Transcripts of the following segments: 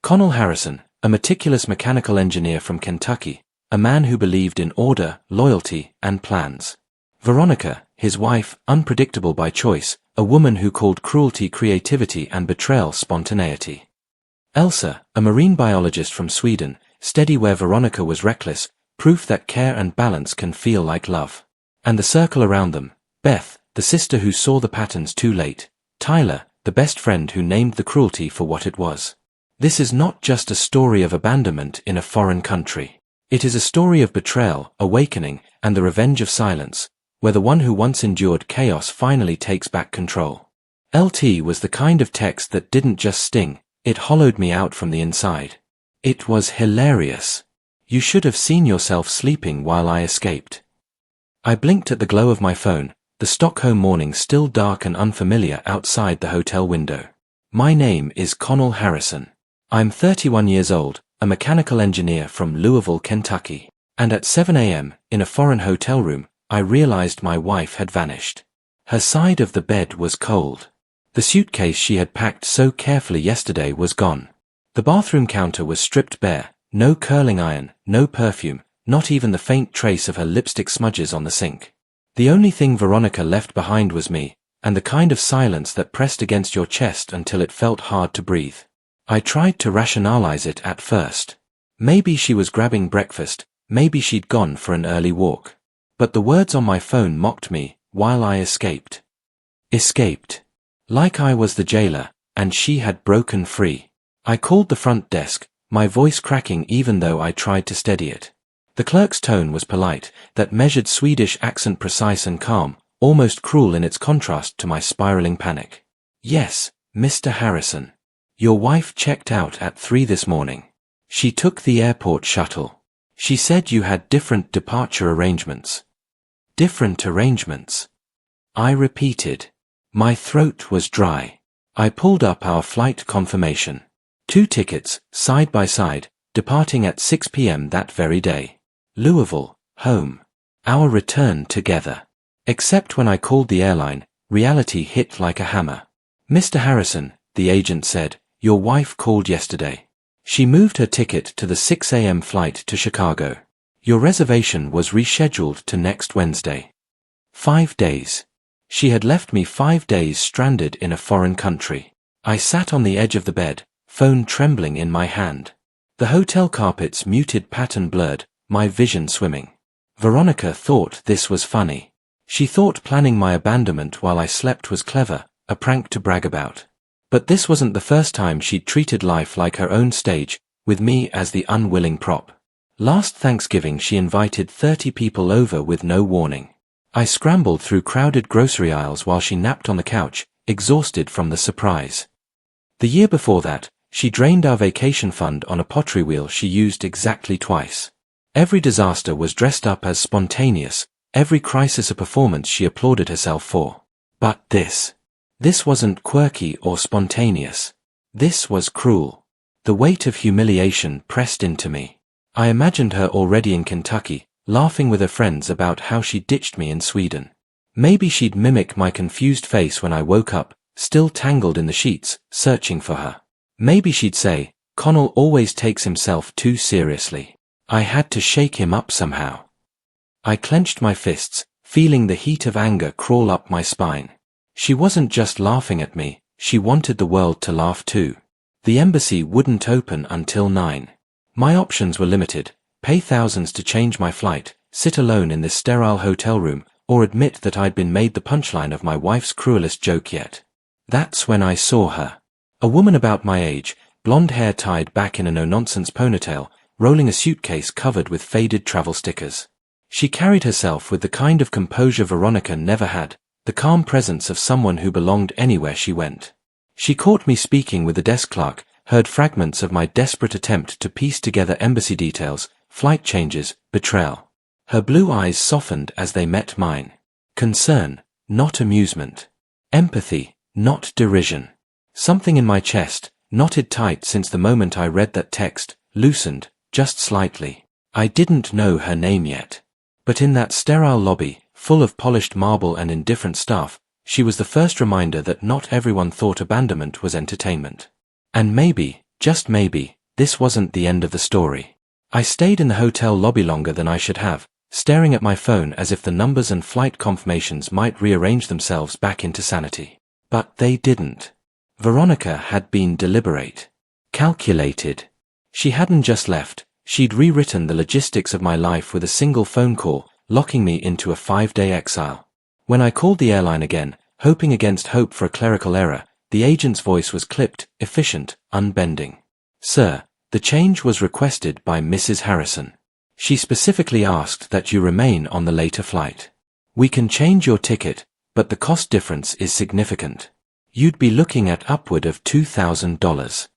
Connell Harrison, a meticulous mechanical engineer from Kentucky, a man who believed in order, loyalty, and plans. Veronica, his wife, unpredictable by choice, a woman who called cruelty creativity and betrayal spontaneity. Elsa, a marine biologist from Sweden, steady where Veronica was reckless, proof that care and balance can feel like love. And the circle around them, Beth, the sister who saw the patterns too late, Tyler, the best friend who named the cruelty for what it was. This is not just a story of abandonment in a foreign country. It is a story of betrayal, awakening, and the revenge of silence, where the one who once endured chaos finally takes back control. LT was the kind of text that didn't just sting, it hollowed me out from the inside. It was hilarious. You should have seen yourself sleeping while I escaped. I blinked at the glow of my phone, the Stockholm morning still dark and unfamiliar outside the hotel window. My name is Connell Harrison. I'm 31 years old, a mechanical engineer from Louisville, Kentucky. And at 7 a.m., in a foreign hotel room, I realized my wife had vanished. Her side of the bed was cold. The suitcase she had packed so carefully yesterday was gone. The bathroom counter was stripped bare, no curling iron, no perfume, not even the faint trace of her lipstick smudges on the sink. The only thing Veronica left behind was me, and the kind of silence that pressed against your chest until it felt hard to breathe. I tried to rationalize it at first. Maybe she was grabbing breakfast, maybe she'd gone for an early walk. But the words on my phone mocked me, while I escaped. Escaped. Like I was the jailer, and she had broken free. I called the front desk, my voice cracking even though I tried to steady it. The clerk's tone was polite, that measured Swedish accent precise and calm, almost cruel in its contrast to my spiraling panic. Yes, Mr. Harrison. Your wife checked out at 3 this morning. She took the airport shuttle. She said you had different departure arrangements. Different arrangements? I repeated. My throat was dry. I pulled up our flight confirmation. 2 tickets, side by side, departing at 6 p.m. that very day. Louisville, home. Our return together. Except when I called the airline, reality hit like a hammer. Mr. Harrison, the agent said, your wife called yesterday. She moved her ticket to the 6 a.m. flight to Chicago. Your reservation was rescheduled to next Wednesday. 5 days. She had left me 5 days stranded in a foreign country. I sat on the edge of the bed, phone trembling in my hand. The hotel carpet's muted pattern blurred, my vision swimming. Veronica thought this was funny. She thought planning my abandonment while I slept was clever, a prank to brag about. But this wasn't the first time she'd treated life like her own stage, with me as the unwilling prop. Last Thanksgiving she invited 30 people over with no warning. I scrambled through crowded grocery aisles while she napped on the couch, exhausted from the surprise. The year before that, she drained our vacation fund on a pottery wheel she used exactly twice. Every disaster was dressed up as spontaneous, every crisis a performance she applauded herself for. But this wasn't quirky or spontaneous. This was cruel. The weight of humiliation pressed into me. I imagined her already in Kentucky, laughing with her friends about how she ditched me in Sweden. Maybe she'd mimic my confused face when I woke up, still tangled in the sheets, searching for her. Maybe she'd say, Connell always takes himself too seriously. I had to shake him up somehow. I clenched my fists, feeling the heat of anger crawl up my spine. She wasn't just laughing at me, she wanted the world to laugh too. The embassy wouldn't open until 9. My options were limited: pay thousands to change my flight, sit alone in this sterile hotel room, or admit that I'd been made the punchline of my wife's cruelest joke yet. That's when I saw her. A woman about my age, blonde hair tied back in a no-nonsense ponytail, rolling a suitcase covered with faded travel stickers. She carried herself with the kind of composure Veronica never had, the calm presence of someone who belonged anywhere she went. She caught me speaking with the desk clerk, heard fragments of my desperate attempt to piece together embassy details, flight changes, betrayal. Her blue eyes softened as they met mine. Concern, not amusement. Empathy, not derision. Something in my chest, knotted tight since the moment I read that text, loosened, just slightly. I didn't know her name yet. But in that sterile lobby, full of polished marble and indifferent staff, she was the first reminder that not everyone thought abandonment was entertainment. And maybe, just maybe, this wasn't the end of the story. I stayed in the hotel lobby longer than I should have, staring at my phone as if the numbers and flight confirmations might rearrange themselves back into sanity. But they didn't. Veronica had been deliberate. Calculated. She hadn't just left, she'd rewritten the logistics of my life with a single phone call, locking me into a 5-day exile. When I called the airline again, hoping against hope for a clerical error, the agent's voice was clipped, efficient, unbending. "Sir, the change was requested by Mrs. Harrison. She specifically asked that you remain on the later flight. We can change your ticket, but the cost difference is significant. You'd be looking at upward of $2,000.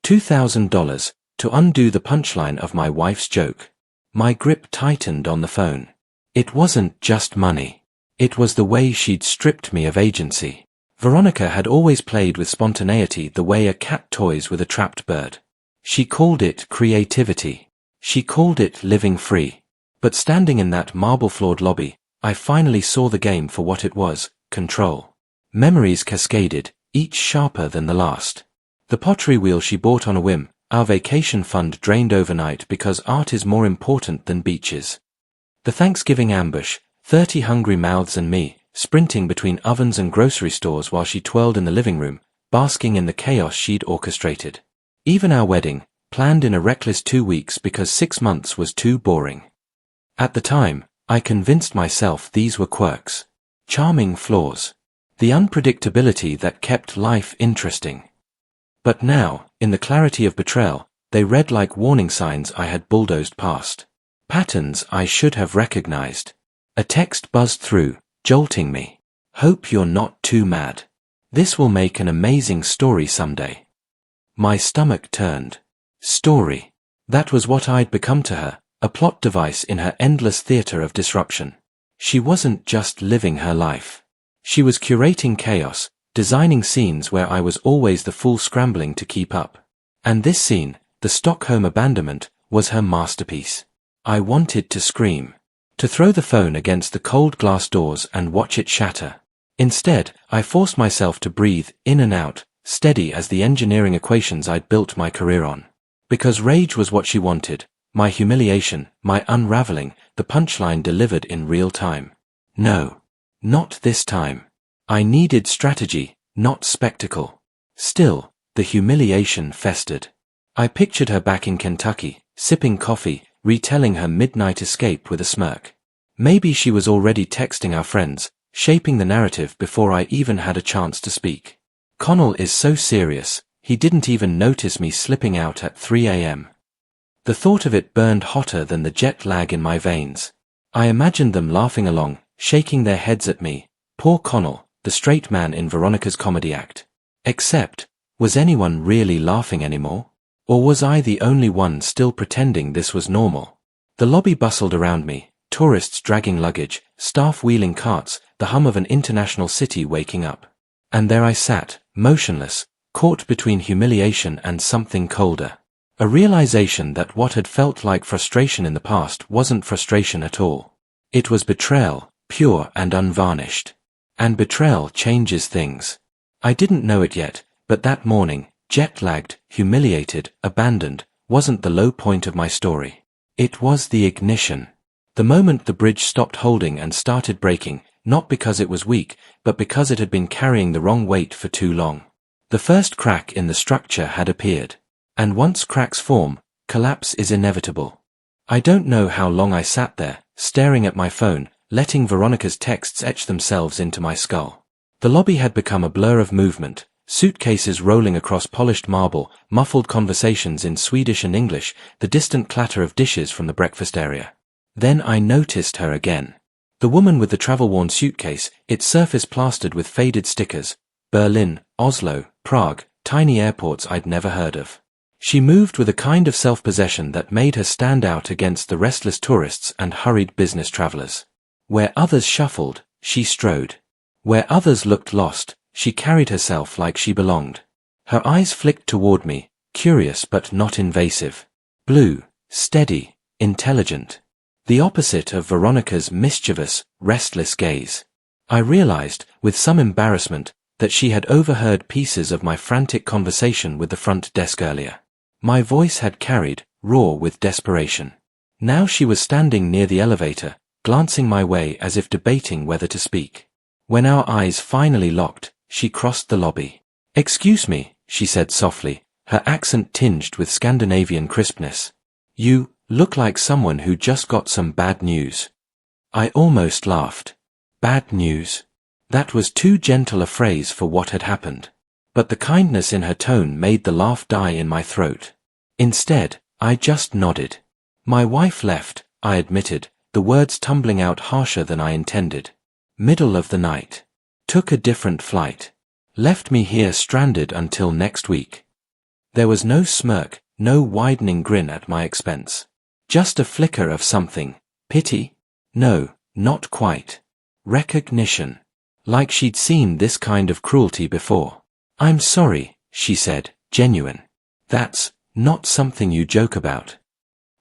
$2,000 to undo the punchline of my wife's joke." My grip tightened on the phone. It wasn't just money. It was the way she'd stripped me of agency. Veronica had always played with spontaneity the way a cat toys with a trapped bird. She called it creativity. She called it living free. But standing in that marble-floored lobby, I finally saw the game for what it was: control. Memories cascaded, each sharper than the last. The pottery wheel she bought on a whim, our vacation fund drained overnight because art is more important than beaches. The Thanksgiving ambush, 30 hungry mouths and me, sprinting between ovens and grocery stores while she twirled in the living room, basking in the chaos she'd orchestrated. Even our wedding, planned in a reckless 2 weeks because 6 months was too boring. At the time, I convinced myself these were quirks. Charming flaws. The unpredictability that kept life interesting. But now, in the clarity of betrayal, they read like warning signs I had bulldozed past. Patterns I should have recognized. A text buzzed through, jolting me. "Hope you're not too mad. This will make an amazing story someday." My stomach turned. Story. That was what I'd become to her, a plot device in her endless theater of disruption. She wasn't just living her life. She was curating chaos, designing scenes where I was always the fool scrambling to keep up. And this scene, the Stockholm abandonment, was her masterpiece. I wanted to scream. To throw the phone against the cold glass doors and watch it shatter. Instead, I forced myself to breathe in and out, steady as the engineering equations I'd built my career on. Because rage was what she wanted, my humiliation, my unraveling, the punchline delivered in real time. No. Not this time. I needed strategy, not spectacle. Still, the humiliation festered. I pictured her back in Kentucky, sipping coffee, retelling her midnight escape with a smirk. Maybe she was already texting our friends, shaping the narrative before I even had a chance to speak. Connell is so serious, he didn't even notice me slipping out at 3 a.m. The thought of it burned hotter than the jet lag in my veins. I imagined them laughing along, shaking their heads at me. Poor Connell, the straight man in Veronica's comedy act. Except, was anyone really laughing anymore? Or was I the only one still pretending this was normal? The lobby bustled around me, tourists dragging luggage, staff wheeling carts, the hum of an international city waking up. And there I sat, motionless, caught between humiliation and something colder. A realization that what had felt like frustration in the past wasn't frustration at all. It was betrayal, pure and unvarnished. And betrayal changes things. I didn't know it yet, but that morning, jet-lagged, humiliated, abandoned, wasn't the low point of my story. It was the ignition. The moment the bridge stopped holding and started breaking, not because it was weak, but because it had been carrying the wrong weight for too long. The first crack in the structure had appeared. And once cracks form, collapse is inevitable. I don't know how long I sat there, staring at my phone, letting Veronica's texts etch themselves into my skull. The lobby had become a blur of movement, suitcases rolling across polished marble, muffled conversations in Swedish and English, the distant clatter of dishes from the breakfast area. Then I noticed her again. The woman with the travel-worn suitcase, its surface plastered with faded stickers. Berlin, Oslo, Prague, tiny airports I'd never heard of. She moved with a kind of self-possession that made her stand out against the restless tourists and hurried business travelers. Where others shuffled, she strode. Where others looked lost, she carried herself like she belonged. Her eyes flicked toward me, curious but not invasive. Blue, steady, intelligent. The opposite of Veronica's mischievous, restless gaze. I realized, with some embarrassment, that she had overheard pieces of my frantic conversation with the front desk earlier. My voice had carried, raw with desperation. Now she was standing near the elevator, glancing my way as if debating whether to speak. When our eyes finally locked, she crossed the lobby. "Excuse me," she said softly, her accent tinged with Scandinavian crispness. "You look like someone who just got some bad news." I almost laughed. Bad news? That was too gentle a phrase for what had happened. But the kindness in her tone made the laugh die in my throat. Instead, I just nodded. "My wife left," I admitted, the words tumbling out harsher than I intended. "Middle of the night. Took a different flight. Left me here stranded until next week." There was no smirk, no widening grin at my expense. Just a flicker of something. Pity? No, not quite. Recognition. Like she'd seen this kind of cruelty before. "I'm sorry," she said, genuine. "That's not something you joke about."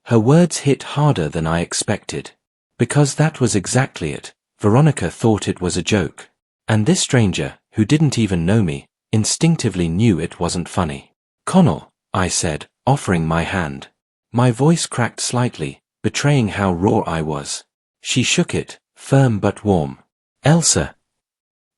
Her words hit harder than I expected. Because that was exactly it. Veronica thought it was a joke. And this stranger, who didn't even know me, instinctively knew it wasn't funny. "Connell," I said, offering my hand. My voice cracked slightly, betraying how raw I was. She shook it, firm but warm. "Elsa."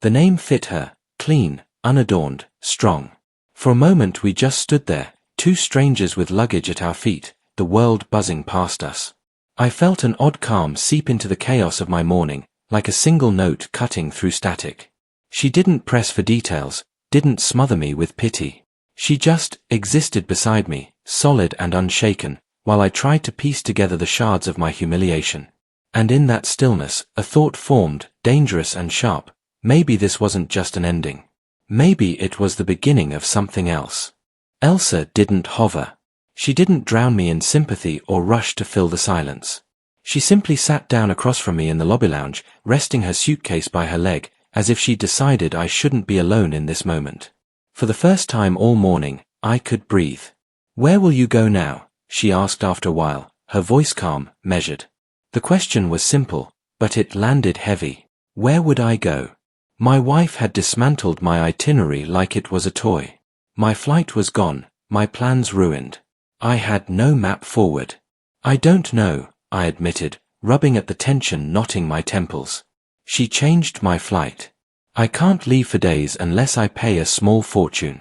The name fit her, clean, unadorned, strong. For a moment we just stood there, two strangers with luggage at our feet, the world buzzing past us. I felt an odd calm seep into the chaos of my morning, like a single note cutting through static. She didn't press for details, didn't smother me with pity. She just existed beside me, solid and unshaken, while I tried to piece together the shards of my humiliation. And in that stillness, a thought formed, dangerous and sharp. Maybe this wasn't just an ending. Maybe it was the beginning of something else. Elsa didn't hover. She didn't drown me in sympathy or rush to fill the silence. She simply sat down across from me in the lobby lounge, resting her suitcase by her leg, as if she'd decided I shouldn't be alone in this moment. For the first time all morning, I could breathe. "Where will you go now?" she asked after a while, her voice calm, measured. The question was simple, but it landed heavy. Where would I go? My wife had dismantled my itinerary like it was a toy. My flight was gone, my plans ruined. I had no map forward. "I don't know," I admitted, rubbing at the tension knotting my temples. "She changed my flight. I can't leave for days unless I pay a small fortune."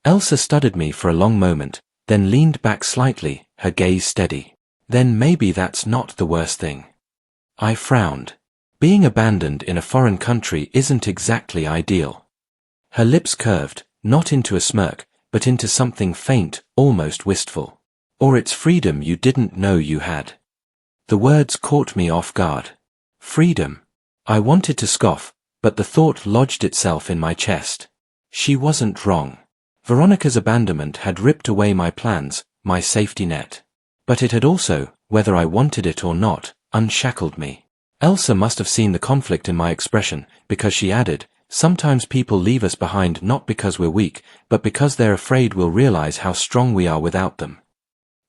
Elsa studied me for a long moment, then leaned back slightly, her gaze steady. "Then maybe that's not the worst thing." I frowned. Being abandoned in a foreign country isn't exactly ideal. Her lips curved, not into a smirk, but into something faint, almost wistful. "Or it's freedom you didn't know you had." The words caught me off guard. Freedom. I wanted to scoff, but the thought lodged itself in my chest. She wasn't wrong. Veronica's abandonment had ripped away my plans, my safety net. But it had also, whether I wanted it or not, unshackled me. Elsa must have seen the conflict in my expression, because she added, "Sometimes people leave us behind not because we're weak, but because they're afraid we'll realize how strong we are without them."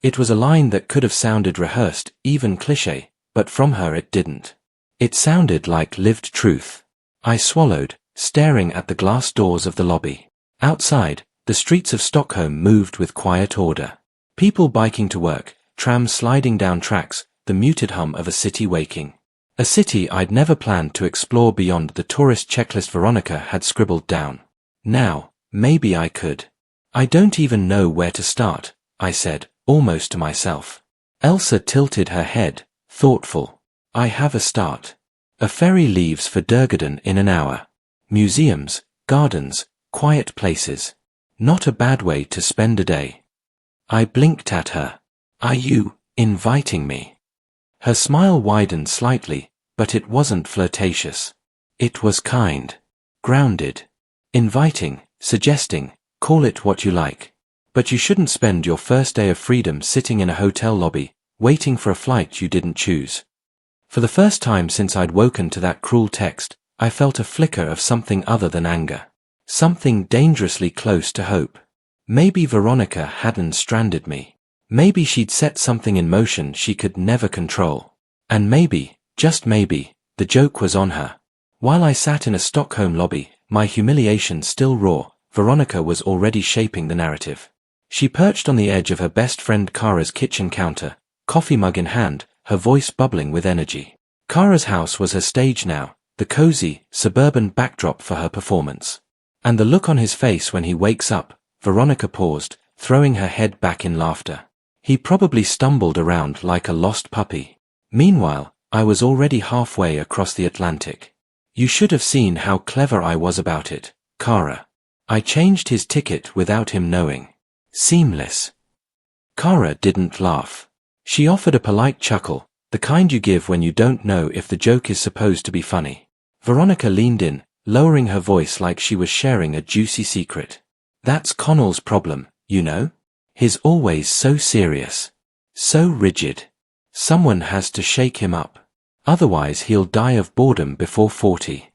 It was a line that could have sounded rehearsed, even cliché, but from her it didn't. It sounded like lived truth. I swallowed, staring at the glass doors of the lobby. Outside, the streets of Stockholm moved with quiet order. People biking to work, trams sliding down tracks, the muted hum of a city waking. A city I'd never planned to explore beyond the tourist checklist Veronica had scribbled down. Now, maybe I could. "I don't even know where to start," I said, almost to myself. Elsa tilted her head, thoughtful. "I have a start. A ferry leaves for Djurgården in an hour. Museums, gardens, quiet places. Not a bad way to spend a day." I blinked at her. "Are you inviting me?" Her smile widened slightly, but it wasn't flirtatious. It was kind. Grounded. Inviting, suggesting, call it what you like. But you shouldn't spend your first day of freedom sitting in a hotel lobby, waiting for a flight you didn't choose. For the first time since I'd woken to that cruel text, I felt a flicker of something other than anger. Something dangerously close to hope. Maybe Veronica hadn't stranded me. Maybe she'd set something in motion she could never control. And maybe, just maybe, the joke was on her. While I sat in a Stockholm lobby, my humiliation still raw, Veronica was already shaping the narrative. She perched on the edge of her best friend Kara's kitchen counter, coffee mug in hand, her voice bubbling with energy. Kara's house was her stage now, the cozy, suburban backdrop for her performance. And the look on his face when he wakes up, Veronica paused, throwing her head back in laughter. He probably stumbled around like a lost puppy. Meanwhile, I was already halfway across the Atlantic. You should have seen how clever I was about it, Kara. I changed his ticket without him knowing. Seamless. Kara didn't laugh. She offered a polite chuckle, the kind you give when you don't know if the joke is supposed to be funny. Veronica leaned in, lowering her voice like she was sharing a juicy secret. That's Connell's problem, you know? He's always so serious. So rigid. Someone has to shake him up. Otherwise he'll die of boredom before 40.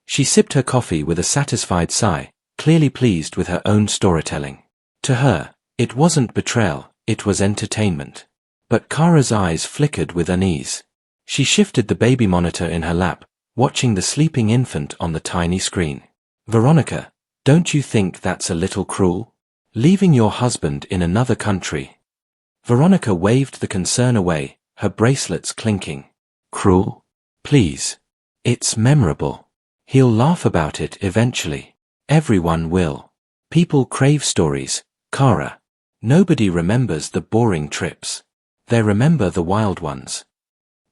She sipped her coffee with a satisfied sigh, clearly pleased with her own storytelling. To her, it wasn't betrayal, it was entertainment. But Kara's eyes flickered with unease. She shifted the baby monitor in her lap, watching the sleeping infant on the tiny screen. Veronica, don't you think that's a little cruel? Leaving your husband in another country. Veronica waved the concern away, her bracelets clinking. Cruel? Please. It's memorable. He'll laugh about it eventually. Everyone will. People crave stories, Kara. Nobody remembers the boring trips. They remember the wild ones.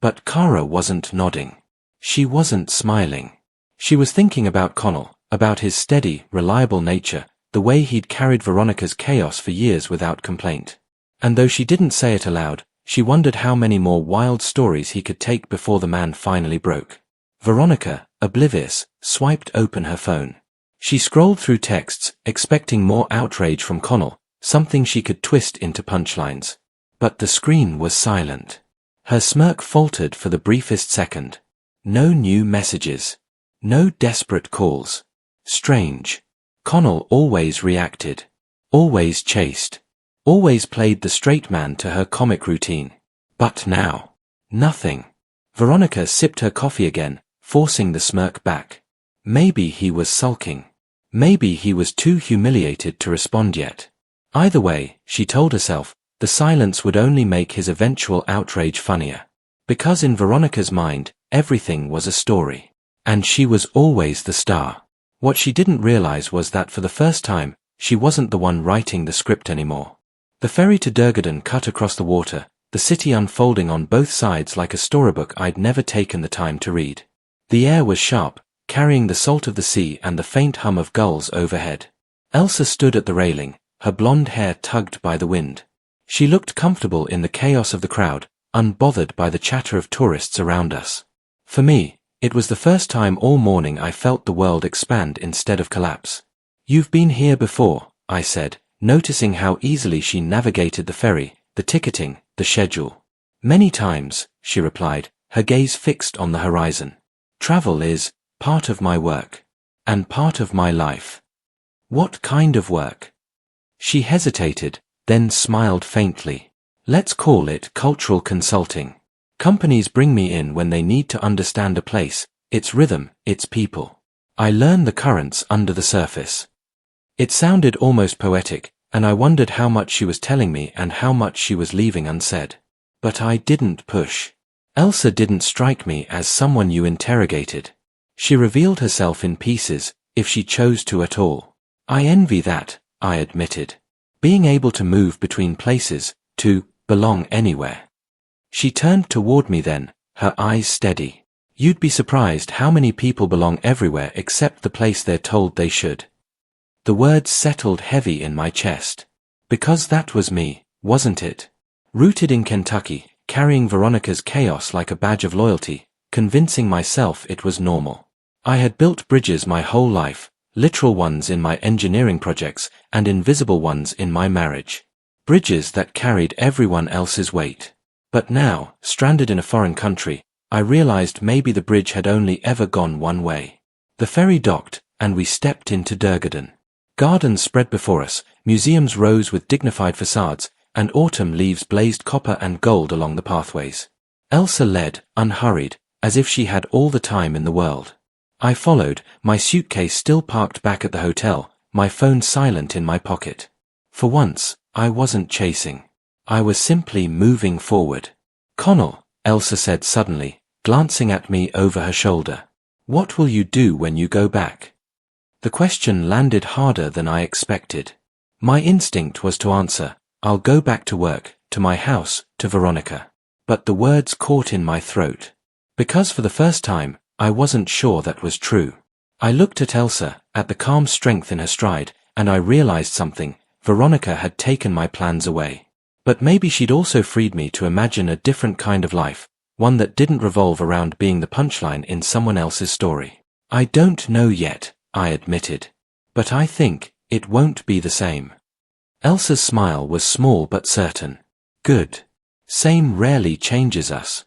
But Kara wasn't nodding. She wasn't smiling. She was thinking about Connell, about his steady, reliable nature, the way he'd carried Veronica's chaos for years without complaint. And though she didn't say it aloud, she wondered how many more wild stories he could take before the man finally broke. Veronica, oblivious, swiped open her phone. She scrolled through texts, expecting more outrage from Connell, something she could twist into punchlines. But the screen was silent. Her smirk faltered for the briefest second. No new messages. No desperate calls. Strange. Connell always reacted. Always chased. Always played the straight man to her comic routine. But now, nothing. Veronica sipped her coffee again, forcing the smirk back. Maybe he was sulking. Maybe he was too humiliated to respond yet. Either way, she told herself, the silence would only make his eventual outrage funnier. Because in Veronica's mind, everything was a story. And she was always the star. What she didn't realize was that for the first time, she wasn't the one writing the script anymore. The ferry to Durgaden cut across the water, the city unfolding on both sides like a storybook I'd never taken the time to read. The air was sharp, carrying the salt of the sea and the faint hum of gulls overhead. Elsa stood at the railing, her blonde hair tugged by the wind. She looked comfortable in the chaos of the crowd, unbothered by the chatter of tourists around us. For me, it was the first time all morning I felt the world expand instead of collapse. You've been here before, I said, noticing how easily she navigated the ferry, the ticketing, the schedule. Many times, she replied, her gaze fixed on the horizon. Travel is part of my work. And part of my life. What kind of work? She hesitated, then smiled faintly. Let's call it cultural consulting. Companies bring me in when they need to understand a place, its rhythm, its people. I learn the currents under the surface. It sounded almost poetic, and I wondered how much she was telling me and how much she was leaving unsaid. But I didn't push. Elsa didn't strike me as someone you interrogated. She revealed herself in pieces, if she chose to at all. I envy that, I admitted. Being able to move between places, to belong anywhere. She turned toward me then, her eyes steady. You'd be surprised how many people belong everywhere except the place they're told they should. The words settled heavy in my chest. Because that was me, wasn't it? Rooted in Kentucky, carrying Veronica's chaos like a badge of loyalty, convincing myself it was normal. I had built bridges my whole life, literal ones in my engineering projects and invisible ones in my marriage. Bridges that carried everyone else's weight. But now, stranded in a foreign country, I realized maybe the bridge had only ever gone one way. The ferry docked, and we stepped into Durgaden. Gardens spread before us, museums rose with dignified facades, and autumn leaves blazed copper and gold along the pathways. Elsa led, unhurried, as if she had all the time in the world. I followed, my suitcase still parked back at the hotel, my phone silent in my pocket. For once, I wasn't chasing. I was simply moving forward. Connell, Elsa said suddenly, glancing at me over her shoulder. What will you do when you go back? The question landed harder than I expected. My instinct was to answer, I'll go back to work, to my house, to Veronica. But the words caught in my throat. Because for the first time, I wasn't sure that was true. I looked at Elsa, at the calm strength in her stride, and I realized something. Veronica had taken my plans away. But maybe she'd also freed me to imagine a different kind of life, one that didn't revolve around being the punchline in someone else's story. I don't know yet, I admitted. But I think it won't be the same. Elsa's smile was small but certain. Good. Same rarely changes us.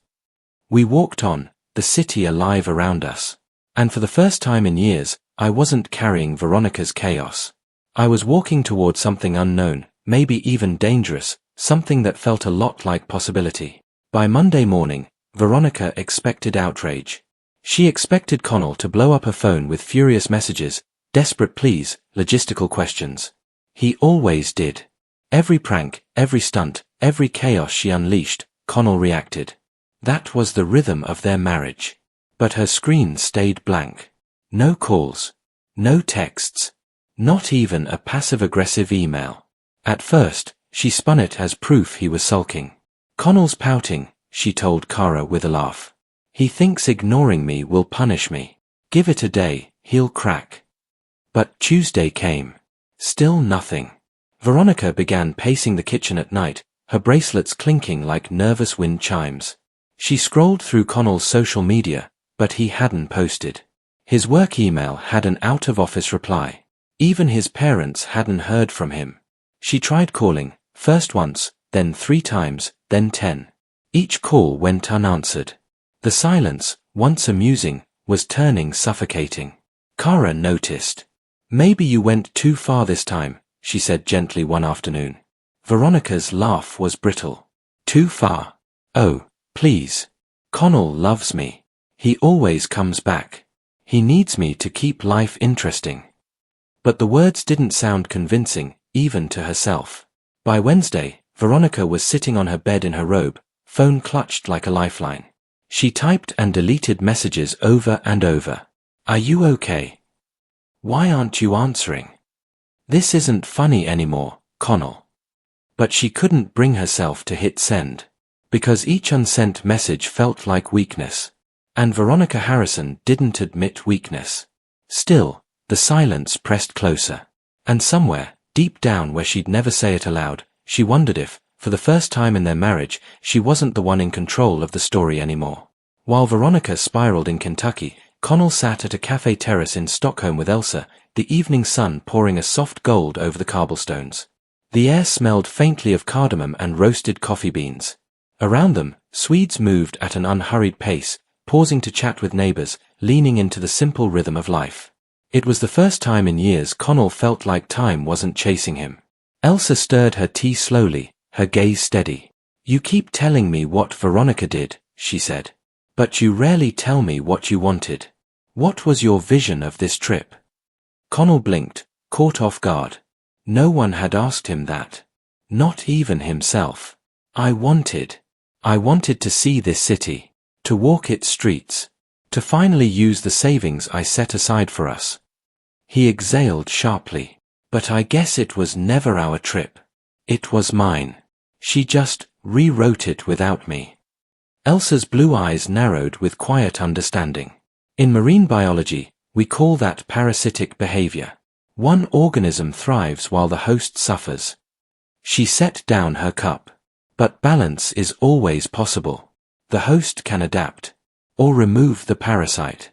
We walked on, the city alive around us. And for the first time in years, I wasn't carrying Veronica's chaos. I was walking toward something unknown, maybe even dangerous, something that felt a lot like possibility. By Monday morning, Veronica expected outrage. She expected Connell to blow up her phone with furious messages, desperate pleas, logistical questions. He always did. Every prank, every stunt, every chaos she unleashed, Connell reacted. That was the rhythm of their marriage. But her screen stayed blank. No calls. No texts. Not even a passive-aggressive email. At first, she spun it as proof he was sulking. Connell's pouting, she told Kara with a laugh. He thinks ignoring me will punish me. Give it a day, he'll crack. But Tuesday came. Still nothing. Veronica began pacing the kitchen at night, her bracelets clinking like nervous wind chimes. She scrolled through Connell's social media, but he hadn't posted. His work email had an out-of-office reply. Even his parents hadn't heard from him. She tried calling, first once, then 3 times, then 10. Each call went unanswered. The silence, once amusing, was turning suffocating. Kara noticed. Maybe you went too far this time, she said gently one afternoon. Veronica's laugh was brittle. Too far? Oh, please. Connell loves me. He always comes back. He needs me to keep life interesting. But the words didn't sound convincing, even to herself. By Wednesday, Veronica was sitting on her bed in her robe, phone clutched like a lifeline. She typed and deleted messages over and over. Are you okay? Why aren't you answering? This isn't funny anymore, Connell. But she couldn't bring herself to hit send. Because each unsent message felt like weakness. And Veronica Harrison didn't admit weakness. Still, the silence pressed closer. And somewhere, deep down where she'd never say it aloud, she wondered if, for the first time in their marriage, she wasn't the one in control of the story anymore. While Veronica spiraled in Kentucky, Connell sat at a cafe terrace in Stockholm with Elsa, the evening sun pouring a soft gold over the cobblestones. The air smelled faintly of cardamom and roasted coffee beans. Around them, Swedes moved at an unhurried pace, pausing to chat with neighbors, leaning into the simple rhythm of life. It was the first time in years Connell felt like time wasn't chasing him. Elsa stirred her tea slowly, her gaze steady. You keep telling me what Veronica did, she said. But you rarely tell me what you wanted. What was your vision of this trip? Connell blinked, caught off guard. No one had asked him that. Not even himself. I wanted to see this city, to walk its streets, to finally use the savings I set aside for us. He exhaled sharply. But I guess it was never our trip. It was mine. She just rewrote it without me. Elsa's blue eyes narrowed with quiet understanding. In marine biology, we call that parasitic behavior. One organism thrives while the host suffers. She set down her cup. But balance is always possible. The host can adapt. Or remove the parasite.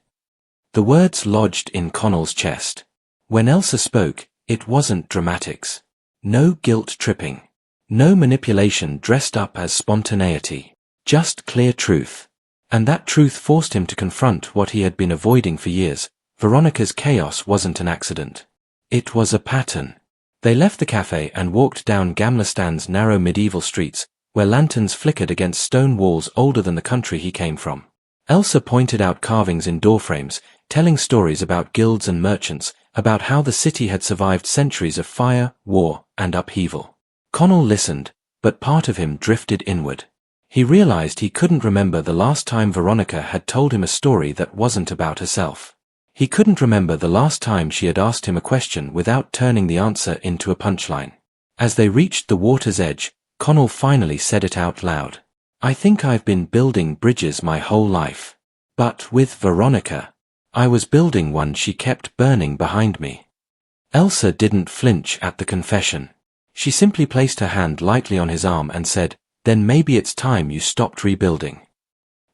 The words lodged in Connell's chest. When Elsa spoke, it wasn't dramatics. No guilt-tripping. No manipulation dressed up as spontaneity. Just clear truth. And that truth forced him to confront what he had been avoiding for years. Veronica's chaos wasn't an accident. It was a pattern. They left the cafe and walked down Gamlestan's narrow medieval streets, where lanterns flickered against stone walls older than the country he came from. Elsa pointed out carvings in doorframes, telling stories about guilds and merchants, about how the city had survived centuries of fire, war, and upheaval. Connell listened, but part of him drifted inward. He realized he couldn't remember the last time Veronica had told him a story that wasn't about herself. He couldn't remember the last time she had asked him a question without turning the answer into a punchline. As they reached the water's edge, Connell finally said it out loud. "I think I've been building bridges my whole life. But with Veronica, I was building one she kept burning behind me." Elsa didn't flinch at the confession. She simply placed her hand lightly on his arm and said, "Then maybe it's time you stopped rebuilding."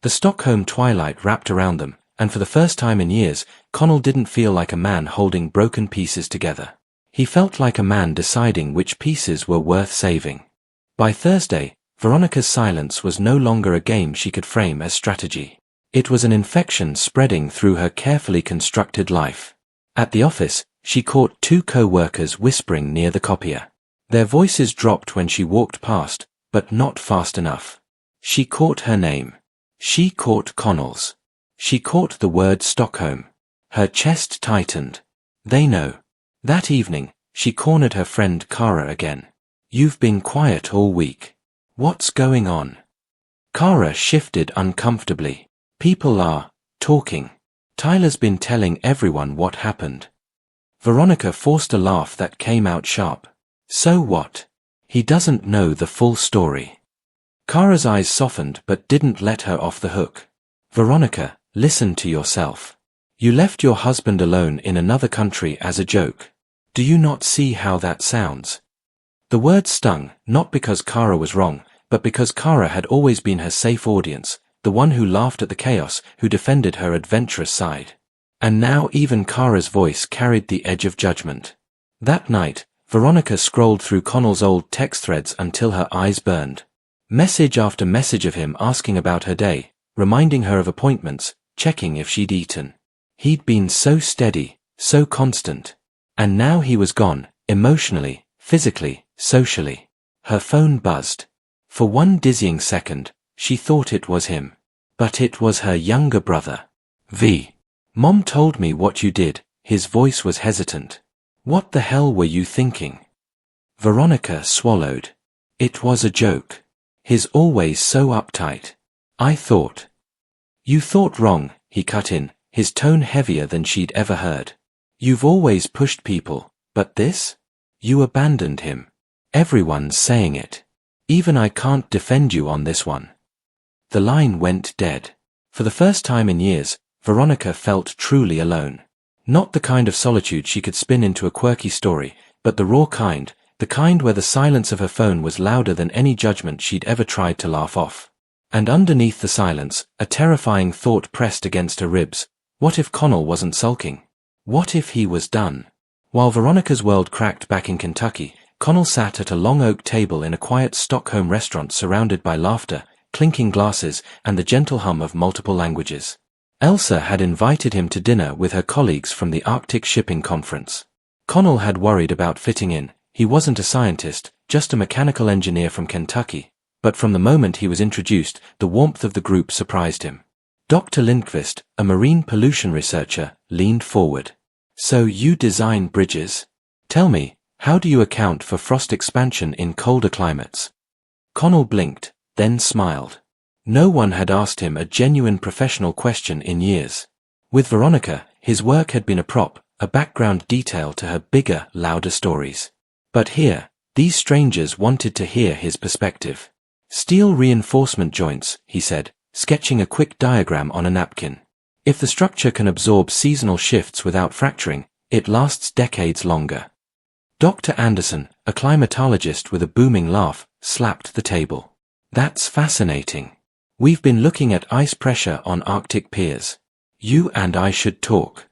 The Stockholm twilight wrapped around them, and for the first time in years, Connell didn't feel like a man holding broken pieces together. He felt like a man deciding which pieces were worth saving. By Thursday, Veronica's silence was no longer a game she could frame as strategy. It was an infection spreading through her carefully constructed life. At the office, she caught two co-workers whispering near the copier. Their voices dropped when she walked past, but not fast enough. She caught her name. She caught Connell's. She caught the word Stockholm. Her chest tightened. They know. That evening, she cornered her friend Kara again. "You've been quiet all week. What's going on?" Kara shifted uncomfortably. "People are talking. Tyler's been telling everyone what happened." Veronica forced a laugh that came out sharp. "So what? He doesn't know the full story." Kara's eyes softened but didn't let her off the hook. "Veronica, listen to yourself. You left your husband alone in another country as a joke. Do you not see how that sounds?" The word stung, not because Kara was wrong, but because Kara had always been her safe audience, the one who laughed at the chaos, who defended her adventurous side. And now even Kara's voice carried the edge of judgment. That night, Veronica scrolled through Connell's old text threads until her eyes burned. Message after message of him asking about her day, reminding her of appointments, checking if she'd eaten. He'd been so steady, so constant. And now he was gone, emotionally, physically, socially. Her phone buzzed. For one dizzying second, she thought it was him. But it was her younger brother. "Mom told me what you did." His voice was hesitant. "What the hell were you thinking?" Veronica swallowed. It was a joke. His always so uptight. "I thought." "You thought wrong," he cut in, his tone heavier than she'd ever heard. "You've always pushed people, but this? You abandoned him. Everyone's saying it. Even I can't defend you on this one." The line went dead. For the first time in years, Veronica felt truly alone. Not the kind of solitude she could spin into a quirky story, but the raw kind, the kind where the silence of her phone was louder than any judgment she'd ever tried to laugh off. And underneath the silence, a terrifying thought pressed against her ribs. What if Connell wasn't sulking? What if he was done? While Veronica's world cracked back in Kentucky, Connell sat at a long oak table in a quiet Stockholm restaurant surrounded by laughter, clinking glasses, and the gentle hum of multiple languages. Elsa had invited him to dinner with her colleagues from the Arctic Shipping Conference. Connell had worried about fitting in. He wasn't a scientist, just a mechanical engineer from Kentucky. But from the moment he was introduced, the warmth of the group surprised him. Dr. Lindqvist, a marine pollution researcher, leaned forward. "So you design bridges? Tell me, how do you account for frost expansion in colder climates?" Connell blinked, then smiled. No one had asked him a genuine professional question in years. With Veronica, his work had been a prop, a background detail to her bigger, louder stories. But here, these strangers wanted to hear his perspective. "Steel reinforcement joints," he said, sketching a quick diagram on a napkin. "If the structure can absorb seasonal shifts without fracturing, it lasts decades longer." Dr. Anderson, a climatologist with a booming laugh, slapped the table. "That's fascinating. We've been looking at ice pressure on Arctic piers. You and I should talk."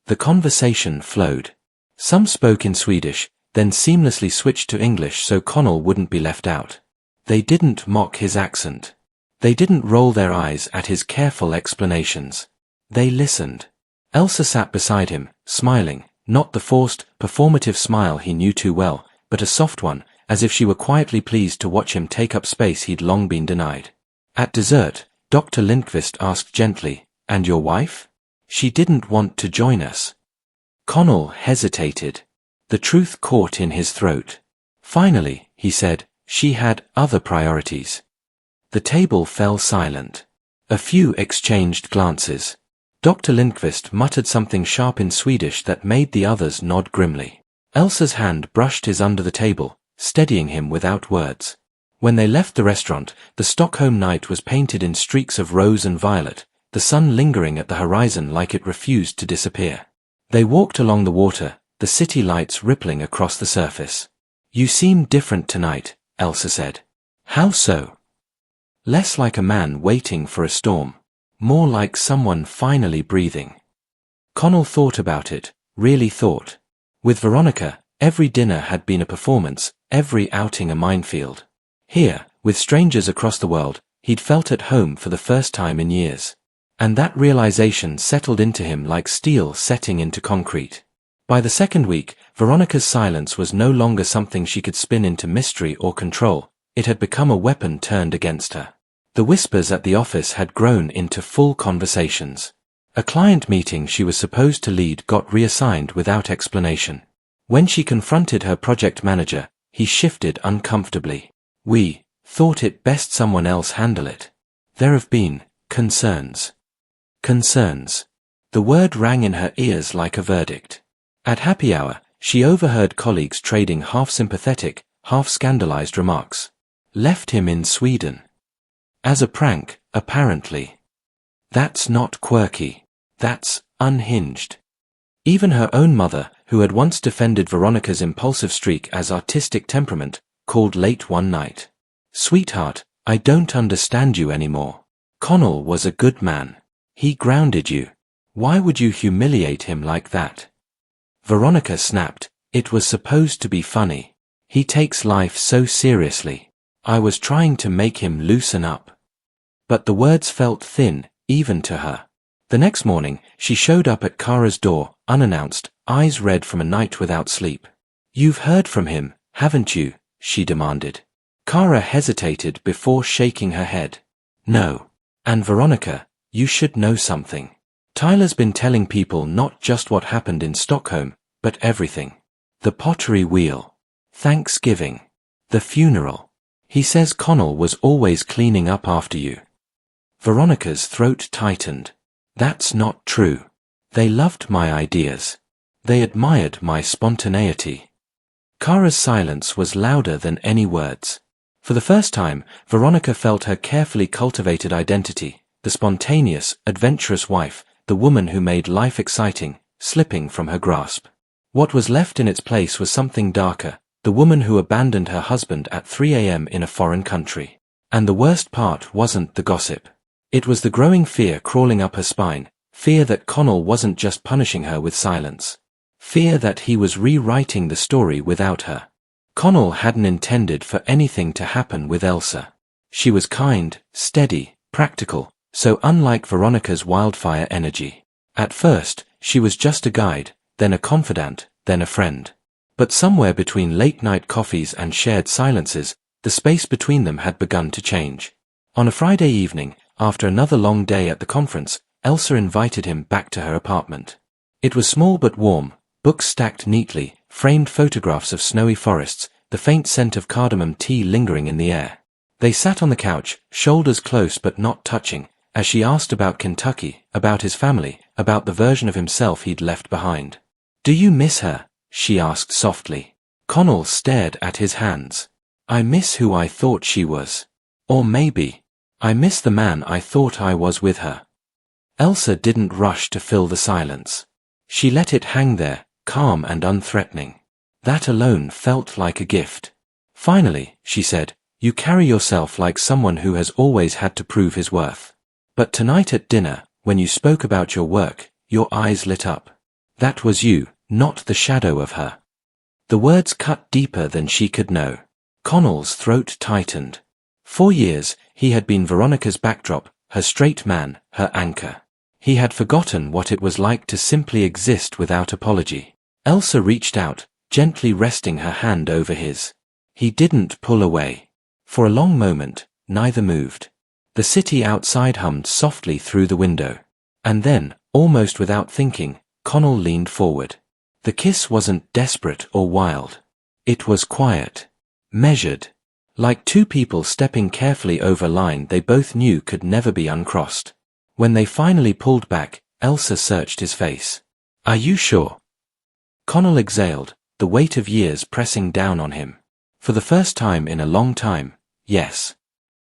The conversation flowed. Some spoke in Swedish, then seamlessly switched to English so Connell wouldn't be left out. They didn't mock his accent. They didn't roll their eyes at his careful explanations. They listened. Elsa sat beside him, smiling, not the forced, performative smile he knew too well, but a soft one, as if she were quietly pleased to watch him take up space he'd long been denied. At dessert, Dr. Lindqvist asked gently, "And your wife? She didn't want to join us." Connell hesitated. The truth caught in his throat. Finally, he said, she had other priorities. The table fell silent. A few exchanged glances. Dr. Lindqvist muttered something sharp in Swedish that made the others nod grimly. Elsa's hand brushed his under the table, steadying him without words. When they left the restaurant, the Stockholm night was painted in streaks of rose and violet, the sun lingering at the horizon like it refused to disappear. They walked along the water, the city lights rippling across the surface. "You seem different tonight," Elsa said. "How so?" "Less like a man waiting for a storm. More like someone finally breathing." Connell thought about it, really thought. With Veronica, every dinner had been a performance, every outing a minefield. Here, with strangers across the world, he'd felt at home for the first time in years. And that realization settled into him like steel setting into concrete. By the second week, Veronica's silence was no longer something she could spin into mystery or control. It had become a weapon turned against her. The whispers at the office had grown into full conversations. A client meeting she was supposed to lead got reassigned without explanation. When she confronted her project manager, he shifted uncomfortably. "We thought it best someone else handle it. There have been concerns." Concerns. The word rang in her ears like a verdict. At happy hour, she overheard colleagues trading half-sympathetic, half-scandalized remarks. Left him in Sweden. As a prank, apparently. That's not quirky. That's unhinged. Even her own mother, who had once defended Veronica's impulsive streak as artistic temperament, called late one night. "Sweetheart, I don't understand you anymore. Connell was a good man. He grounded you. Why would you humiliate him like that?" Veronica snapped. "It was supposed to be funny. He takes life so seriously. I was trying to make him loosen up." But the words felt thin, even to her. The next morning, she showed up at Kara's door, unannounced, eyes red from a night without sleep. "You've heard from him, haven't you?" she demanded. Kara hesitated before shaking her head. "No. And Veronica, you should know something. Tyler's been telling people not just what happened in Stockholm, but everything. The pottery wheel. Thanksgiving. The funeral. He says Connell was always cleaning up after you." Veronica's throat tightened. "That's not true. They loved my ideas. They admired my spontaneity." Kara's silence was louder than any words. For the first time, Veronica felt her carefully cultivated identity, the spontaneous, adventurous wife, the woman who made life exciting, slipping from her grasp. What was left in its place was something darker, the woman who abandoned her husband at 3 a.m. in a foreign country. And the worst part wasn't the gossip. It was the growing fear crawling up her spine, fear that Connell wasn't just punishing her with silence. Fear that he was rewriting the story without her. Connell hadn't intended for anything to happen with Elsa. She was kind, steady, practical, so unlike Veronica's wildfire energy. At first, she was just a guide, then a confidant, then a friend. But somewhere between late-night coffees and shared silences, the space between them had begun to change. On a Friday evening, after another long day at the conference, Elsa invited him back to her apartment. It was small but warm, books stacked neatly, framed photographs of snowy forests, the faint scent of cardamom tea lingering in the air. They sat on the couch, shoulders close but not touching, as she asked about Kentucky, about his family, about the version of himself he'd left behind. "Do you miss her?" she asked softly. Connell stared at his hands. "I miss who I thought she was. Or maybe, I miss the man I thought I was with her." Elsa didn't rush to fill the silence. She let it hang there, calm and unthreatening. That alone felt like a gift. "Finally," she said, "you carry yourself like someone who has always had to prove his worth. But tonight at dinner, when you spoke about your work, your eyes lit up. That was you, not the shadow of her." The words cut deeper than she could know. Connell's throat tightened. 4 years, he had been Veronica's backdrop, her straight man, her anchor. He had forgotten what it was like to simply exist without apology. Elsa reached out, gently resting her hand over his. He didn't pull away. For a long moment, neither moved. The city outside hummed softly through the window. And then, almost without thinking, Connell leaned forward. The kiss wasn't desperate or wild. It was quiet. Measured. Like two people stepping carefully over a line they both knew could never be uncrossed. When they finally pulled back, Elsa searched his face. "Are you sure?" Connell exhaled, the weight of years pressing down on him. For the first time in a long time, yes.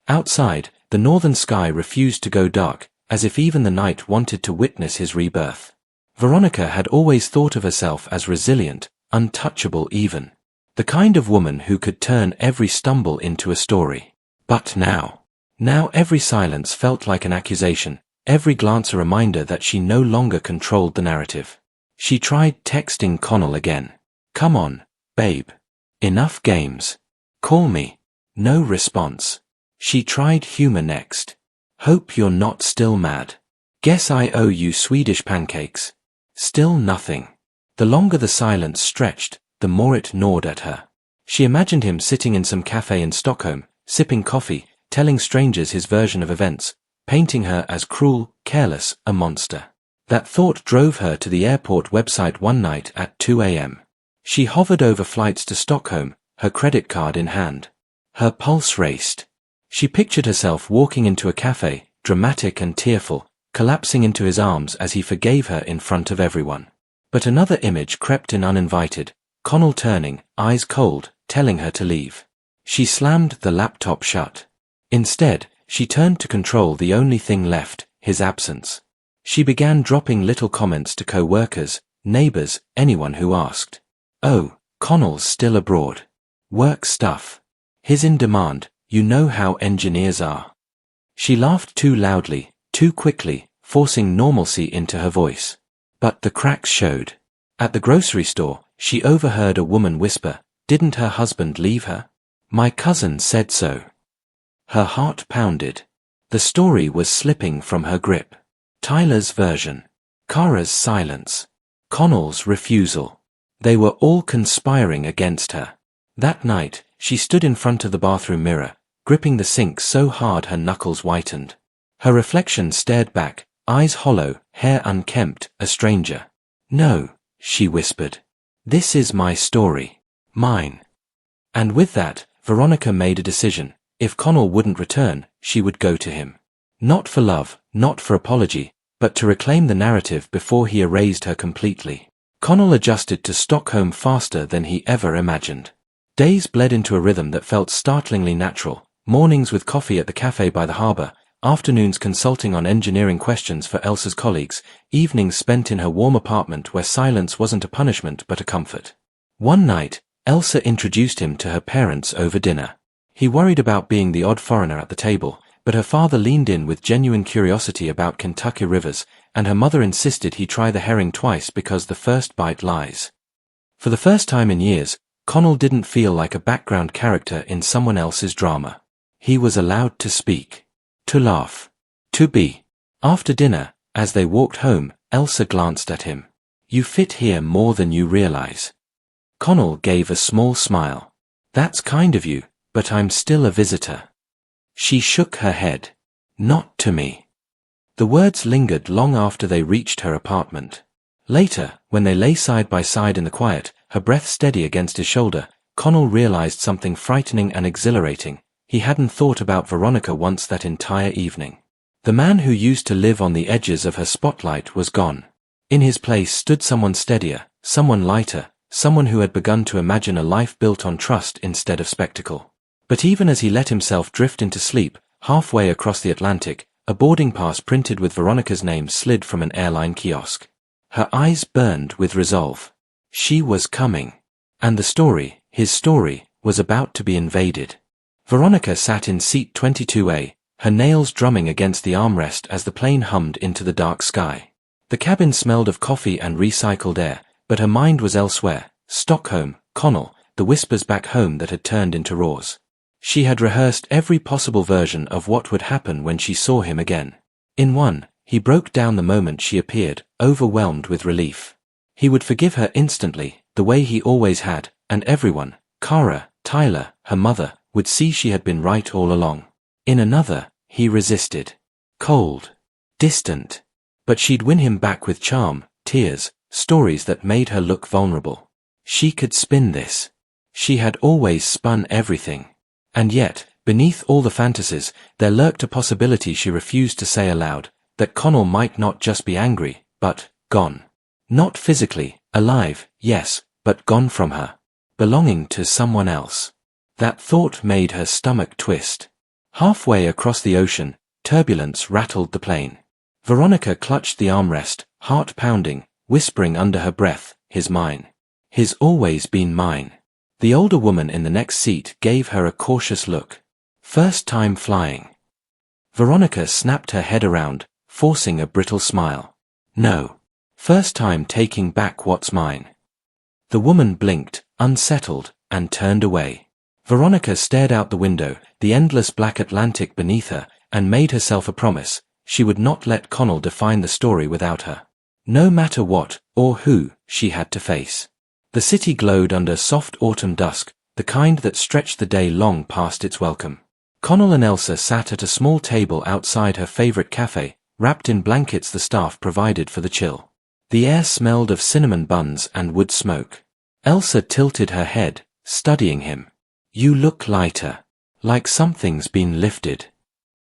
Outside, the northern sky refused to go dark, as if even the night wanted to witness his rebirth. Veronica had always thought of herself as resilient, untouchable even. The kind of woman who could turn every stumble into a story. But now every silence felt like an accusation, every glance a reminder that she no longer controlled the narrative. She tried texting Connell again. "Come on, babe. Enough games. Call me." No response. She tried humor next. "Hope you're not still mad. Guess I owe you Swedish pancakes." Still nothing. The longer the silence stretched, the more it gnawed at her. She imagined him sitting in some cafe in Stockholm, sipping coffee, telling strangers his version of events, painting her as cruel, careless, a monster. That thought drove her to the airport website one night at 2 a.m. She hovered over flights to Stockholm, her credit card in hand. Her pulse raced. She pictured herself walking into a cafe, dramatic and tearful, collapsing into his arms as he forgave her in front of everyone. But another image crept in uninvited, Connell turning, eyes cold, telling her to leave. She slammed the laptop shut. Instead, she turned to control the only thing left, his absence. She began dropping little comments to co-workers, neighbors, anyone who asked. "Oh, Connell's still abroad. Work stuff. He's in demand, you know how engineers are." She laughed too loudly, too quickly, forcing normalcy into her voice. But the cracks showed. At the grocery store, she overheard a woman whisper, "Didn't her husband leave her? My cousin said so." Her heart pounded. The story was slipping from her grip. Tyler's version. Kara's silence. Connell's refusal. They were all conspiring against her. That night, she stood in front of the bathroom mirror, gripping the sink so hard her knuckles whitened. Her reflection stared back, eyes hollow, hair unkempt, a stranger. "No," she whispered. "This is my story. Mine." And with that, Veronica made a decision. If Connell wouldn't return, she would go to him. Not for love, not for apology, but to reclaim the narrative before he erased her completely. Connell adjusted to Stockholm faster than he ever imagined. Days bled into a rhythm that felt startlingly natural, mornings with coffee at the cafe by the harbor, afternoons consulting on engineering questions for Elsa's colleagues, evenings spent in her warm apartment where silence wasn't a punishment but a comfort. One night, Elsa introduced him to her parents over dinner. He worried about being the odd foreigner at the table, but her father leaned in with genuine curiosity about Kentucky rivers, and her mother insisted he try the herring twice because the first bite lies. For the first time in years, Connell didn't feel like a background character in someone else's drama. He was allowed to speak. To laugh. To be. After dinner, as they walked home, Elsa glanced at him. "You fit here more than you realize." Connell gave a small smile. "That's kind of you, but I'm still a visitor." She shook her head. "Not to me." The words lingered long after they reached her apartment. Later, when they lay side by side in the quiet, her breath steady against his shoulder, Connell realized something frightening and exhilarating. He hadn't thought about Veronica once that entire evening. The man who used to live on the edges of her spotlight was gone. In his place stood someone steadier, someone lighter, someone who had begun to imagine a life built on trust instead of spectacle. But even as he let himself drift into sleep, halfway across the Atlantic, a boarding pass printed with Veronica's name slid from an airline kiosk. Her eyes burned with resolve. She was coming. And the story, his story, was about to be invaded. Veronica sat in seat 22A, her nails drumming against the armrest as the plane hummed into the dark sky. The cabin smelled of coffee and recycled air, but her mind was elsewhere. Stockholm, Connell, the whispers back home that had turned into roars. She had rehearsed every possible version of what would happen when she saw him again. In one, he broke down the moment she appeared, overwhelmed with relief. He would forgive her instantly, the way he always had, and everyone, Kara, Tyler, her mother, would see she had been right all along. In another, he resisted. Cold. Distant. But she'd win him back with charm, tears, stories that made her look vulnerable. She could spin this. She had always spun everything. And yet, beneath all the fantasies, there lurked a possibility she refused to say aloud, that Connell might not just be angry, but gone. Not physically, alive, yes, but gone from her. Belonging to someone else. That thought made her stomach twist. Halfway across the ocean, turbulence rattled the plane. Veronica clutched the armrest, heart pounding, whispering under her breath, "He's mine. He's always been mine." The older woman in the next seat gave her a cautious look. First time flying. Veronica snapped her head around, forcing a brittle smile. No. First time taking back what's mine. The woman blinked, unsettled, and turned away. Veronica stared out the window, the endless black Atlantic beneath her, and made herself a promise. She would not let Connell define the story without her. No matter what, or who, she had to face. The city glowed under soft autumn dusk, the kind that stretched the day long past its welcome. Connell and Elsa sat at a small table outside her favorite cafe, wrapped in blankets the staff provided for the chill. The air smelled of cinnamon buns and wood smoke. Elsa tilted her head, studying him. "You look lighter. Like something's been lifted."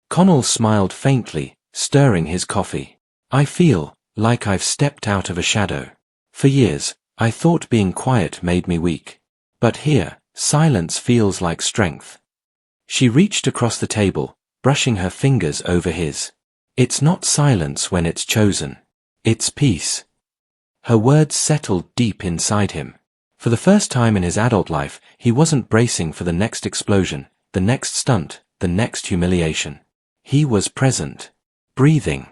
Connell smiled faintly, stirring his coffee. "I feel like I've stepped out of a shadow. For years, I thought being quiet made me weak. But here, silence feels like strength." She reached across the table, brushing her fingers over his. "It's not silence when it's chosen. It's peace." Her words settled deep inside him. For the first time in his adult life, he wasn't bracing for the next explosion, the next stunt, the next humiliation. He was present. Breathing.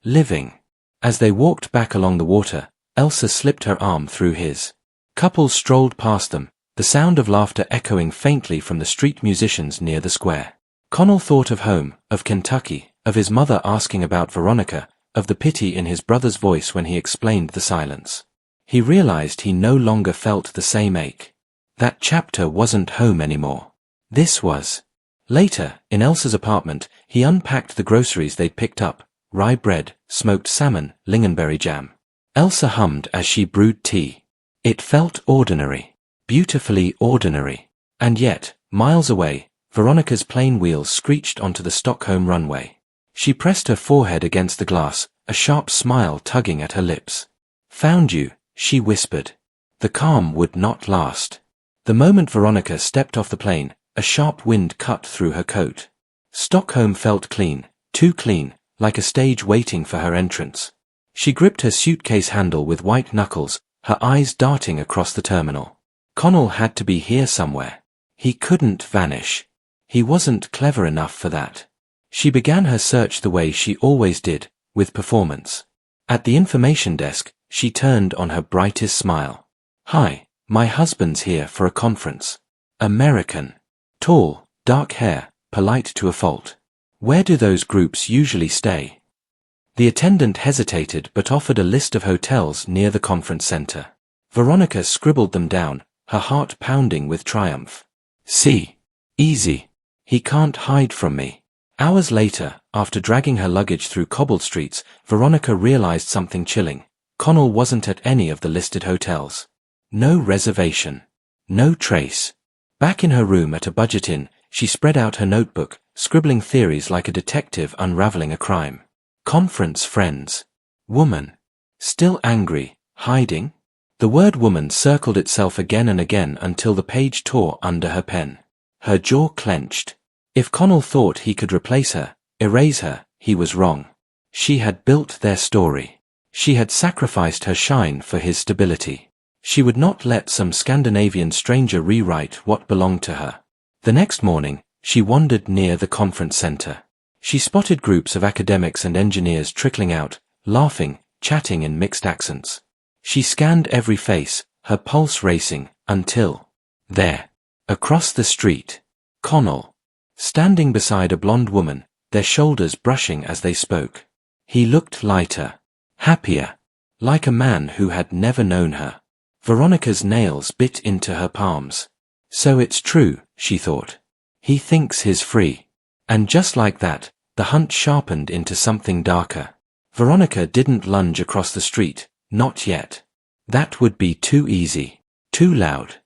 Living. As they walked back along the water, Elsa slipped her arm through his. Couples strolled past them, the sound of laughter echoing faintly from the street musicians near the square. Connell thought of home, of Kentucky, of his mother asking about Veronica, of the pity in his brother's voice when he explained the silence. He realized he no longer felt the same ache. That chapter wasn't home anymore. This was. Later, in Elsa's apartment, he unpacked the groceries they'd picked up: rye bread, smoked salmon, lingonberry jam. Elsa hummed as she brewed tea. It felt ordinary. Beautifully ordinary. And yet, miles away, Veronica's plane wheels screeched onto the Stockholm runway. She pressed her forehead against the glass, a sharp smile tugging at her lips. "Found you," she whispered. The calm would not last. The moment Veronica stepped off the plane, a sharp wind cut through her coat. Stockholm felt clean, too clean, like a stage waiting for her entrance. She gripped her suitcase handle with white knuckles, her eyes darting across the terminal. Connell had to be here somewhere. He couldn't vanish. He wasn't clever enough for that. She began her search the way she always did, with performance. At the information desk, she turned on her brightest smile. "Hi, my husband's here for a conference. American. Tall, dark hair, polite to a fault. Where do those groups usually stay?" The attendant hesitated but offered a list of hotels near the conference center. Veronica scribbled them down, her heart pounding with triumph. "See. Easy. He can't hide from me." Hours later, after dragging her luggage through cobbled streets, Veronica realized something chilling. Connell wasn't at any of the listed hotels. No reservation. No trace. Back in her room at a budget inn, she spread out her notebook, scribbling theories like a detective unraveling a crime. Conference friends. Woman. Still angry. Hiding? The word woman circled itself again and again until the page tore under her pen. Her jaw clenched. If Connell thought he could replace her, erase her, he was wrong. She had built their story. She had sacrificed her shine for his stability. She would not let some Scandinavian stranger rewrite what belonged to her. The next morning, she wandered near the conference center. She spotted groups of academics and engineers trickling out, laughing, chatting in mixed accents. She scanned every face, her pulse racing, until... there. Across the street. Connell. Standing beside a blonde woman, their shoulders brushing as they spoke. He looked lighter. Happier. Like a man who had never known her. Veronica's nails bit into her palms. So it's true, she thought. He thinks he's free. And just like that, the hunt sharpened into something darker. Veronica didn't lunge across the street, not yet. That would be too easy. Too loud.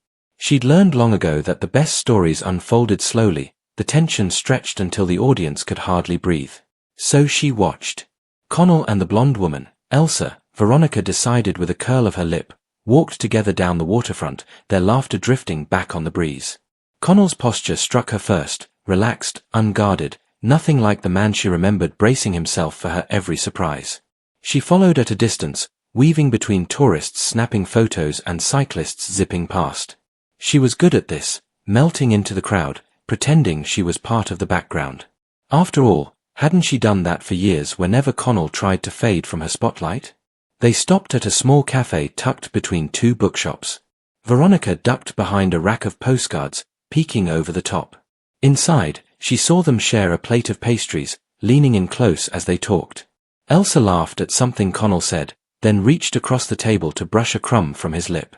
She'd learned long ago that the best stories unfolded slowly, the tension stretched until the audience could hardly breathe. So she watched. Connell and the blonde woman, Elsa, Veronica decided with a curl of her lip, walked together down the waterfront, their laughter drifting back on the breeze. Connell's posture struck her first, relaxed, unguarded, nothing like the man she remembered bracing himself for her every surprise. She followed at a distance, weaving between tourists snapping photos and cyclists zipping past. She was good at this, melting into the crowd, pretending she was part of the background. After all, hadn't she done that for years whenever Connell tried to fade from her spotlight? They stopped at a small cafe tucked between two bookshops. Veronica ducked behind a rack of postcards, peeking over the top. Inside, she saw them share a plate of pastries, leaning in close as they talked. Elsa laughed at something Connell said, then reached across the table to brush a crumb from his lip.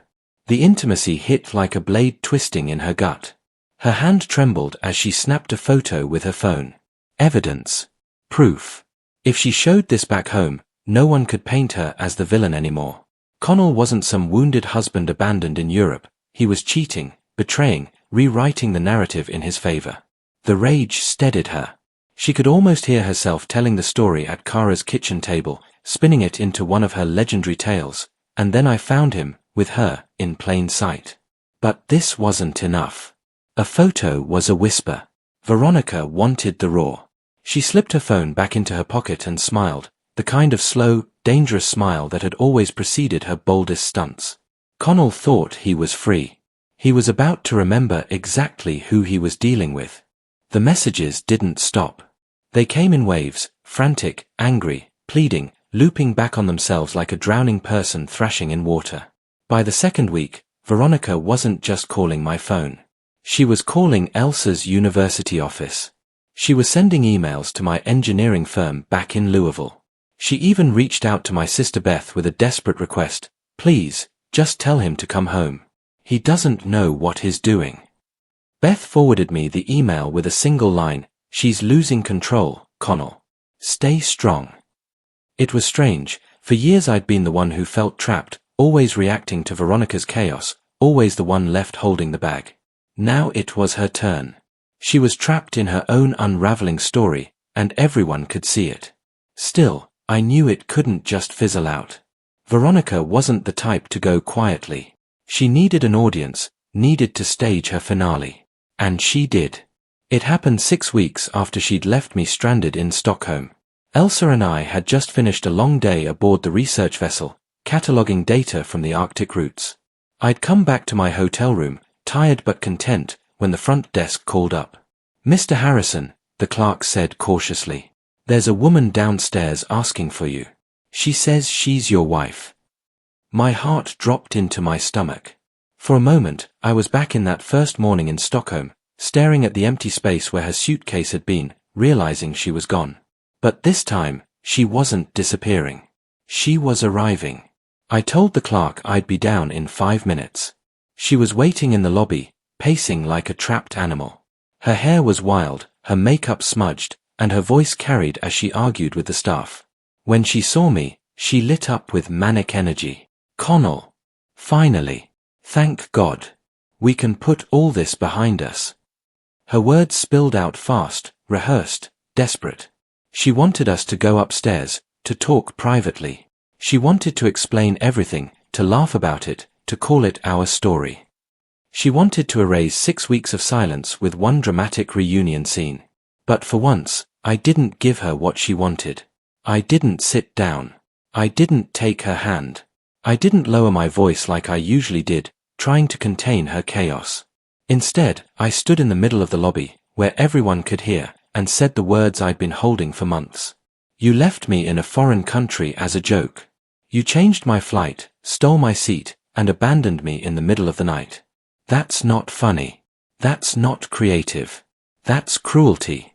The intimacy hit like a blade twisting in her gut. Her hand trembled as she snapped a photo with her phone. Evidence. Proof. If she showed this back home, no one could paint her as the villain anymore. Connell wasn't some wounded husband abandoned in Europe. He was cheating, betraying, rewriting the narrative in his favor. The rage steadied her. She could almost hear herself telling the story at Kara's kitchen table, spinning it into one of her legendary tales. And then I found him, with her, in plain sight. But this wasn't enough. A photo was a whisper. Veronica wanted the raw. She slipped her phone back into her pocket and smiled, the kind of slow, dangerous smile that had always preceded her boldest stunts. Connell thought he was free. He was about to remember exactly who he was dealing with. The messages didn't stop. They came in waves, frantic, angry, pleading, looping back on themselves like a drowning person thrashing in water. By the second week, Veronica wasn't just calling my phone. She was calling Elsa's university office. She was sending emails to my engineering firm back in Louisville. She even reached out to my sister Beth with a desperate request, "Please, just tell him to come home. He doesn't know what he's doing." Beth forwarded me the email with a single line, "She's losing control, Connell. Stay strong." It was strange. For years I'd been the one who felt trapped, always reacting to Veronica's chaos, always the one left holding the bag. Now it was her turn. She was trapped in her own unraveling story, and everyone could see it. Still, I knew it couldn't just fizzle out. Veronica wasn't the type to go quietly. She needed an audience, needed to stage her finale. And she did. It happened 6 weeks after she'd left me stranded in Stockholm. Elsa and I had just finished a long day aboard the research vessel, cataloging data from the Arctic routes. I'd come back to my hotel room, tired but content, when the front desk called up. "Mr. Harrison," the clerk said cautiously, "there's a woman downstairs asking for you. She says she's your wife." My heart dropped into my stomach. For a moment, I was back in that first morning in Stockholm, staring at the empty space where her suitcase had been, realizing she was gone. But this time, she wasn't disappearing. She was arriving. I told the clerk I'd be down in 5 minutes. She was waiting in the lobby, pacing like a trapped animal. Her hair was wild, her makeup smudged, and her voice carried as she argued with the staff. When she saw me, she lit up with manic energy. "Connell. Finally. Thank God. We can put all this behind us." Her words spilled out fast, rehearsed, desperate. She wanted us to go upstairs, to talk privately. She wanted to explain everything, to laugh about it, to call it our story. She wanted to erase 6 weeks of silence with one dramatic reunion scene. But for once, I didn't give her what she wanted. I didn't sit down. I didn't take her hand. I didn't lower my voice like I usually did, trying to contain her chaos. Instead, I stood in the middle of the lobby, where everyone could hear, and said the words I'd been holding for months. "You left me in a foreign country as a joke. You changed my flight, stole my seat, and abandoned me in the middle of the night. That's not funny. That's not creative. That's cruelty."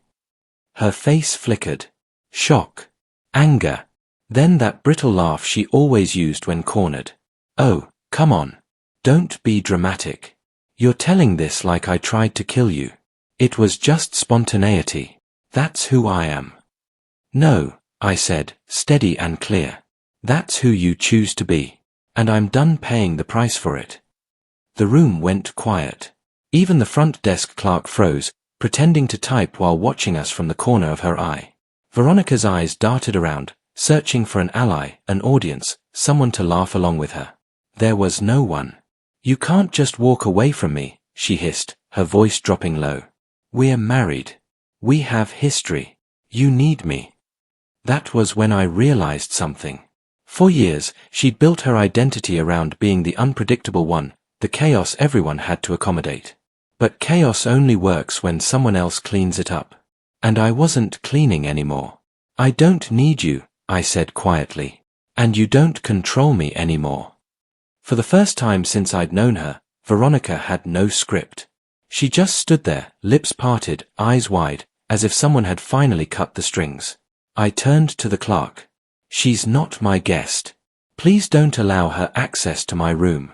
Her face flickered. Shock. Anger. Then that brittle laugh she always used when cornered. "Oh, come on. Don't be dramatic. You're telling this like I tried to kill you. It was just spontaneity. That's who I am." "No," I said, steady and clear. "That's who you choose to be. And I'm done paying the price for it." The room went quiet. Even the front desk clerk froze, pretending to type while watching us from the corner of her eye. Veronica's eyes darted around, searching for an ally, an audience, someone to laugh along with her. There was no one. "You can't just walk away from me," she hissed, her voice dropping low. "We're married. We have history. You need me." That was when I realized something. For years, she'd built her identity around being the unpredictable one, the chaos everyone had to accommodate. But chaos only works when someone else cleans it up. And I wasn't cleaning anymore. "I don't need you," I said quietly. "And you don't control me anymore." For the first time since I'd known her, Veronica had no script. She just stood there, lips parted, eyes wide, as if someone had finally cut the strings. I turned to the clerk. "She's not my guest. Please don't allow her access to my room."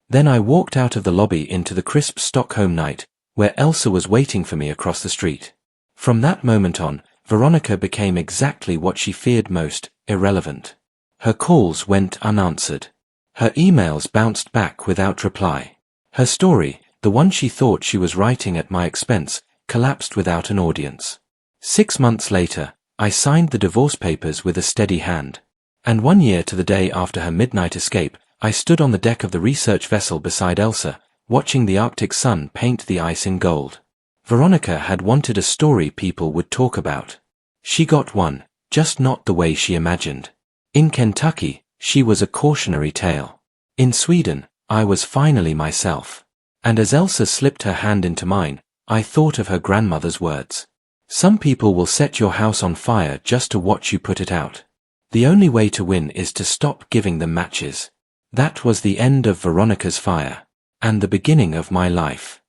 Then I walked out of the lobby into the crisp Stockholm night, where Elsa was waiting for me across the street. From that moment on, Veronica became exactly what she feared most, irrelevant. Her calls went unanswered. Her emails bounced back without reply. Her story, the one she thought she was writing at my expense, collapsed without an audience. 6 months later, I signed the divorce papers with a steady hand. And 1 year to the day after her midnight escape, I stood on the deck of the research vessel beside Elsa, watching the Arctic sun paint the ice in gold. Veronica had wanted a story people would talk about. She got one, just not the way she imagined. In Kentucky, she was a cautionary tale. In Sweden, I was finally myself. And as Elsa slipped her hand into mine, I thought of her grandmother's words. "Some people will set your house on fire just to watch you put it out. The only way to win is to stop giving them matches." That was the end of Veronica's fire. And the beginning of my life.